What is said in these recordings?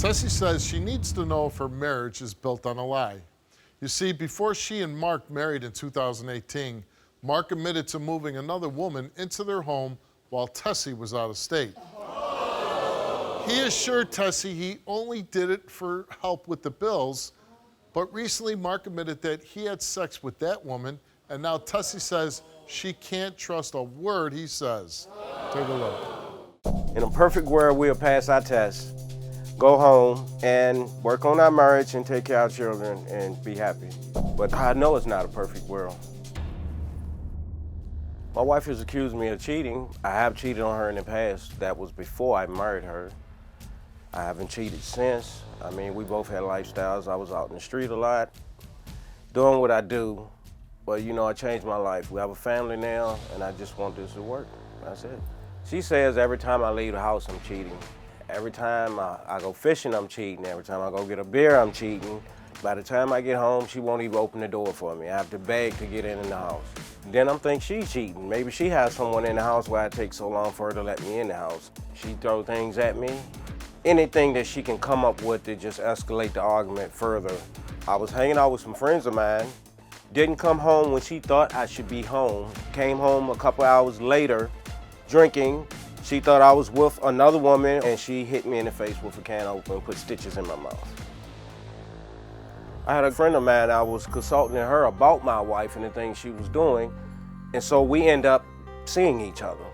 Tessie says she needs to know if her marriage is built on a lie. You see, before she and Mark married in 2018, Mark admitted to moving another woman into their home while Tessie was out of state. He assured Tessie he only did it for help with the bills, but recently Mark admitted that he had sex with that woman, and now Tessie says she can't trust a word he says. Take a look. In a perfect world, we'll pass our test, go home, and work on our marriage and take care of our children and be happy. But I know it's not a perfect world. My wife has accused me of cheating. I have cheated on her in the past. That was before I married her. I haven't cheated since. I mean, we both had lifestyles. I was out in the street a lot, doing what I do. But you know, I changed my life. We have a family now, and I just want this to work. That's it. She says every time I leave the house, I'm cheating. Every time I go fishing, I'm cheating. Every time I go get a beer, I'm cheating. By the time I get home, she won't even open the door for me. I have to beg to get in the house. Then I'm thinking she's cheating. Maybe she has someone in the house why it takes so long for her to let me in the house. She throws things at me. Anything that she can come up with to just escalate the argument further. I was hanging out with some friends of mine, didn't come home when she thought I should be home. Came home a couple hours later, drinking. She thought I was with another woman, and she hit me in the face with a can opener and put stitches in my mouth. I had a friend of mine, I was consulting her about my wife and the things she was doing, and so we end up seeing each other.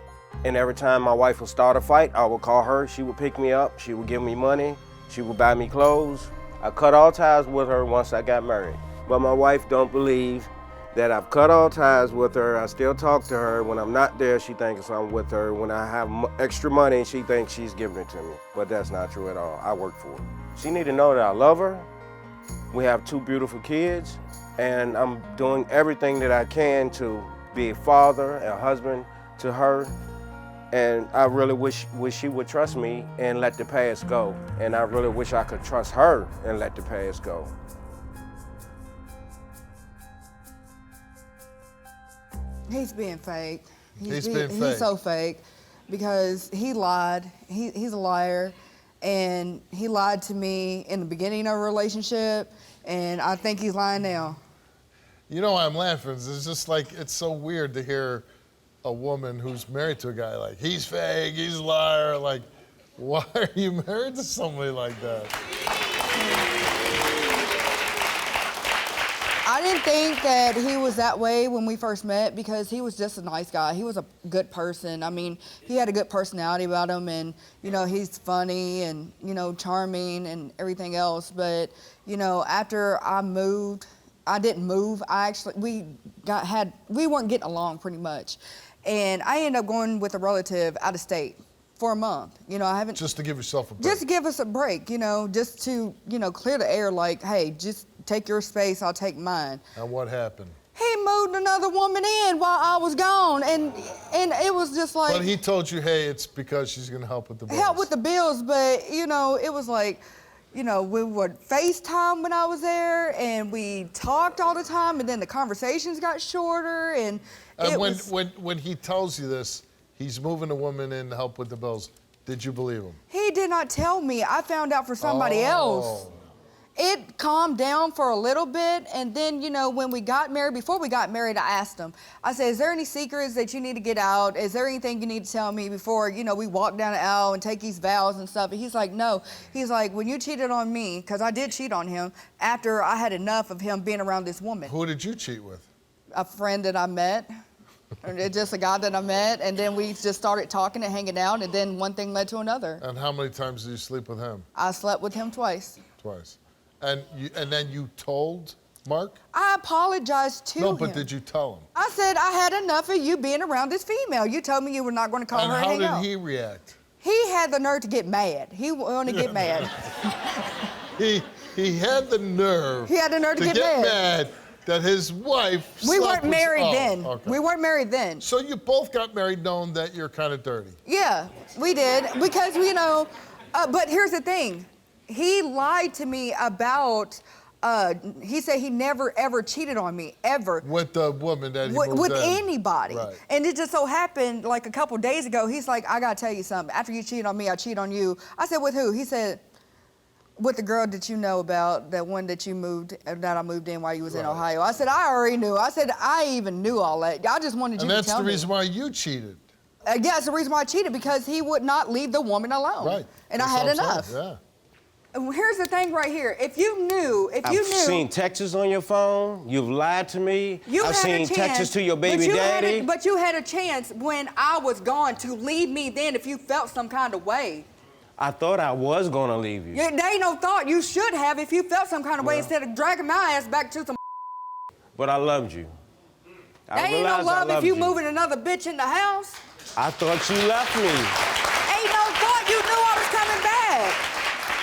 And every time my wife would start a fight, I would call her, she would pick me up, she would give me money, she would buy me clothes. I cut all ties with her once I got married. But my wife don't believe that I've cut all ties with her. I still talk to her. When I'm not there, she thinks I'm with her. When I have extra money, she thinks she's giving it to me. But that's not true at all. I work for her. She need to know that I love her. We have 2 beautiful kids, and I'm doing everything that I can to be a father and a husband to her. And I really wish she would trust me and let the past go. And I really wish I could trust her and let the past go. He's being fake. He's being fake. He's so fake because he lied. He's a liar, and he lied to me in the beginning of a relationship, and I think he's lying now. You know why I'm laughing? It's just like, it's so weird to hear a woman who's married to a guy like, he's fake, he's a liar. Like, why are you married to somebody like that? I didn't think that he was that way when we first met because he was just a nice guy. He was a good person. I mean, he had a good personality about him, and, you know, he's funny and, you know, charming and everything else. But, you know, after I moved, I didn't move. We weren't getting along pretty much. And I ended up going with a relative out of state for a month. You know, I haven't... Just to give yourself a break. Just to give us a break, you know, just to, you know, clear the air like, hey, just take your space, I'll take mine. And what happened? He moved another woman in while I was gone, and it was just like... But he told you, hey, it's because she's going to help with the bills. Help with the bills, but, you know, it was like, you know, we would FaceTime when I was there, and we talked all the time, and then the conversations got shorter, and when he tells you this, he's moving a woman in to help with the bills, did you believe him? He did not tell me. I found out for somebody else. It calmed down for a little bit, and then, you know, when we got married, before we got married, I asked him, I said, is there any secrets that you need to get out? Is there anything you need to tell me before, you know, we walk down the aisle and take these vows and stuff? And he's like, no. He's like, when you cheated on me, because I did cheat on him, after I had enough of him being around this woman. Who did you cheat with? A friend that I met. Just a guy that I met, and then we just started talking and hanging out, and then one thing led to another. And how many times did you sleep with him? I slept with him twice. Twice. And then you told Mark? I apologized to him. No, but did you tell him? I said, I had enough of you being around this female. You told me you were not going to call her and hang out. And how did he react? He had the nerve to get mad. He wanted to get mad. He had the nerve. He had the nerve to get mad that his wife. We weren't married then. Okay. We weren't married then. So you both got married knowing that you're kind of dirty. Yeah, we did because, you know. But here's the thing. He lied to me about, he said he never, ever cheated on me, ever. With the woman that he moved With in. anybody. Right. And it just so happened, like a couple days ago, he's like, I gotta tell you something. After you cheated on me, I cheat on you. I said, with who? He said, with the girl that you know about, that one that I moved in while you was in Ohio. I said, I already knew. I said, I even knew all that. I just wanted you to tell me. And that's the reason why you cheated. Yeah, that's the reason why I cheated, because he would not leave the woman alone. Right. And That's I had what I'm enough. saying, yeah. And here's the thing right here. If you knew. I've seen texts on your phone. You've lied to me. I've seen texts to your baby daddy. But you had a chance when I was gone to leave me then if you felt some kind of way. I thought I was gonna leave you. Yeah, there ain't no thought. You should have if you felt some kind of way instead of dragging my ass back to some. But I loved you. There ain't no love if you moving another bitch in the house. I thought you left me. Ain't no thought. You knew I was coming back.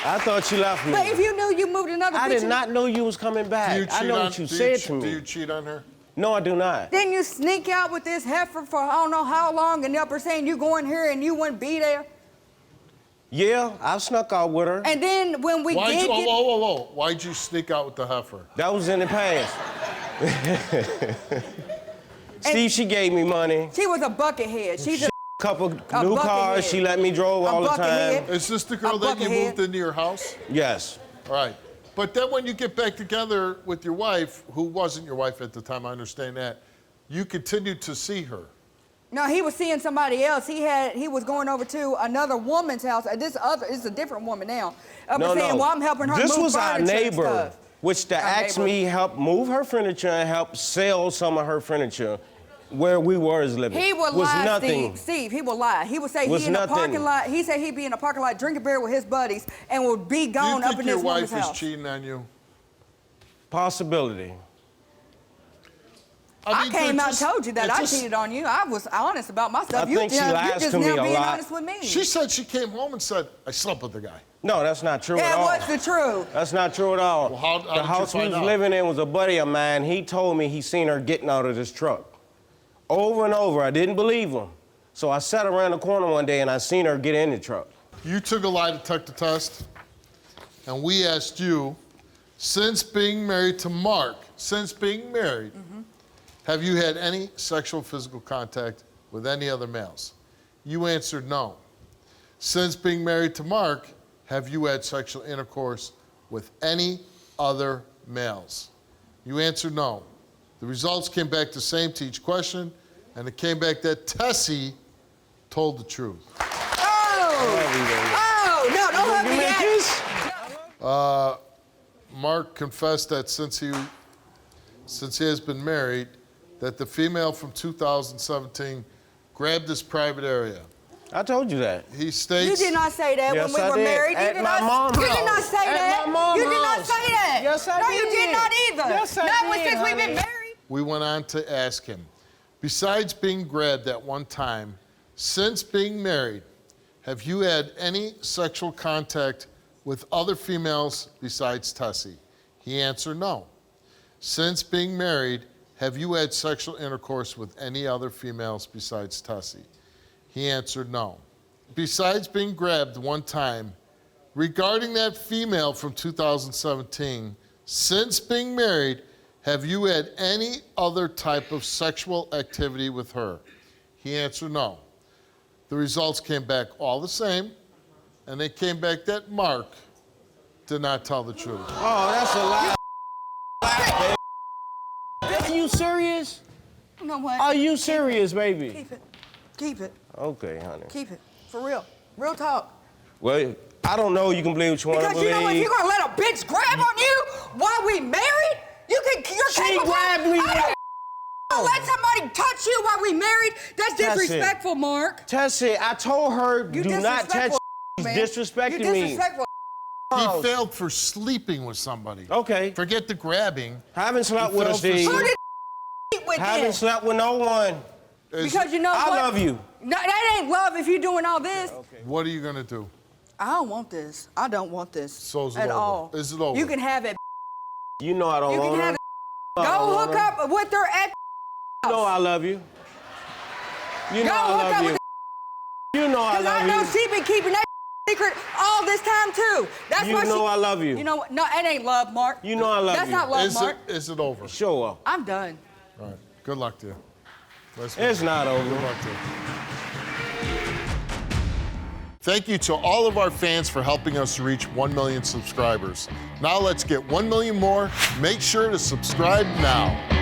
I thought you left me. But if you knew you moved another bitch I did not know you was coming back. I know what you said to me. Do you cheat on her? No, I do not. Then you sneak out with this heifer for I don't know how long, and y'all saying you go in here and you wouldn't be there. Yeah, I snuck out with her. And then when we did get... Whoa. Why'd you sneak out with the heifer? That was in the past. Steve, she gave me money. She was a buckethead. She's a couple new cars. She let me drive all the time. Is this the girl that you moved into your house? Yes. All right. But then when you get back together with your wife, who wasn't your wife at the time, I understand that, you continued to see her. No, he was seeing somebody else. He was going over to another woman's house. This is a different woman now. Saying, well, I'm helping her move This was our neighbor, which asked me help move her furniture and help sell some of her furniture where we were living. He would lie, Steve. He would lie. He would say he in the parking lot. He said he'd be in the parking lot drinking beer with his buddies and would be gone up in this woman's house. Do you think your wife is cheating on you? Possibility. I came out and told you that I cheated on you. I was honest about myself. I think she lies to me a lot. Being honest with me. She said she came home and said, I slept with the guy. No, that's not true at all. That was the truth. That's not true at all. Well, how the house we was living in was a buddy of mine. He told me he seen her getting out of this truck. Over and over. I didn't believe him. So I sat around the corner one day and I seen her get in the truck. You took a lie detector test, and we asked you, since being married to Mark, have you had any sexual physical contact with any other males? You answered no. Since being married to Mark, have you had sexual intercourse with any other males? You answered no. The results came back the same to each question, and it came back that Tessie told the truth. Oh, no, don't hug me yet. Mark confessed that since he has been married, that the female from 2017 grabbed his private area. I told you that. He states... You did not say that yes, when we were married. At my mom's house. You did not say that. At my mom's You did not house. say that. Yes, I did. No, you did not either. Yes, I not did, since we've been honey. married. We went on to ask him, besides being grabbed at one time, since being married, have you had any sexual contact with other females besides Tessie? He answered no. Since being married, have you had sexual intercourse with any other females besides Tessie? He answered no. Besides being grabbed one time, regarding that female from 2017, since being married, have you had any other type of sexual activity with her? He answered no. The results came back all the same, and they came back that Mark did not tell the truth. Oh, that's a lie. Are you serious? You know what? Are you serious, baby? Keep it. Keep it. Okay, honey. Keep it. For real. Real talk. Well, I don't know. You can believe what you want to Because believe. you know what? You're going to let a bitch grab on you while we married? You're She grabbed me. Let somebody touch you while we married? That's disrespectful, Mark. Tessie, I told her, You do not touch disrespectful, man. He's disrespecting You're me. disrespectful. He failed for sleeping with somebody. Okay. Forget the grabbing. Haven't slept with her, fell for Steve. Who did with Haven't him? slept with no one. Because you know what? I love you. No, that ain't love if you're doing all this. Okay. What are you gonna do? I don't want this. I don't want this So is it at over? all. Is it over? You can have it. You know I don't You want can her. have it. Go hook up with her at You know I love you. You know Go I hook up love you. with You know I Because I love know you. she been keeping that secret all this time too. That's You why know I love you. You know what? No, it ain't love, Mark. You know I love That's you. not love, Mark. Is it over? Sure. I'm done. All right. Good luck to you. It's not over. Good luck to you. Thank you to all of our fans for helping us reach 1 million subscribers. Now let's get 1 million more. Make sure to subscribe now.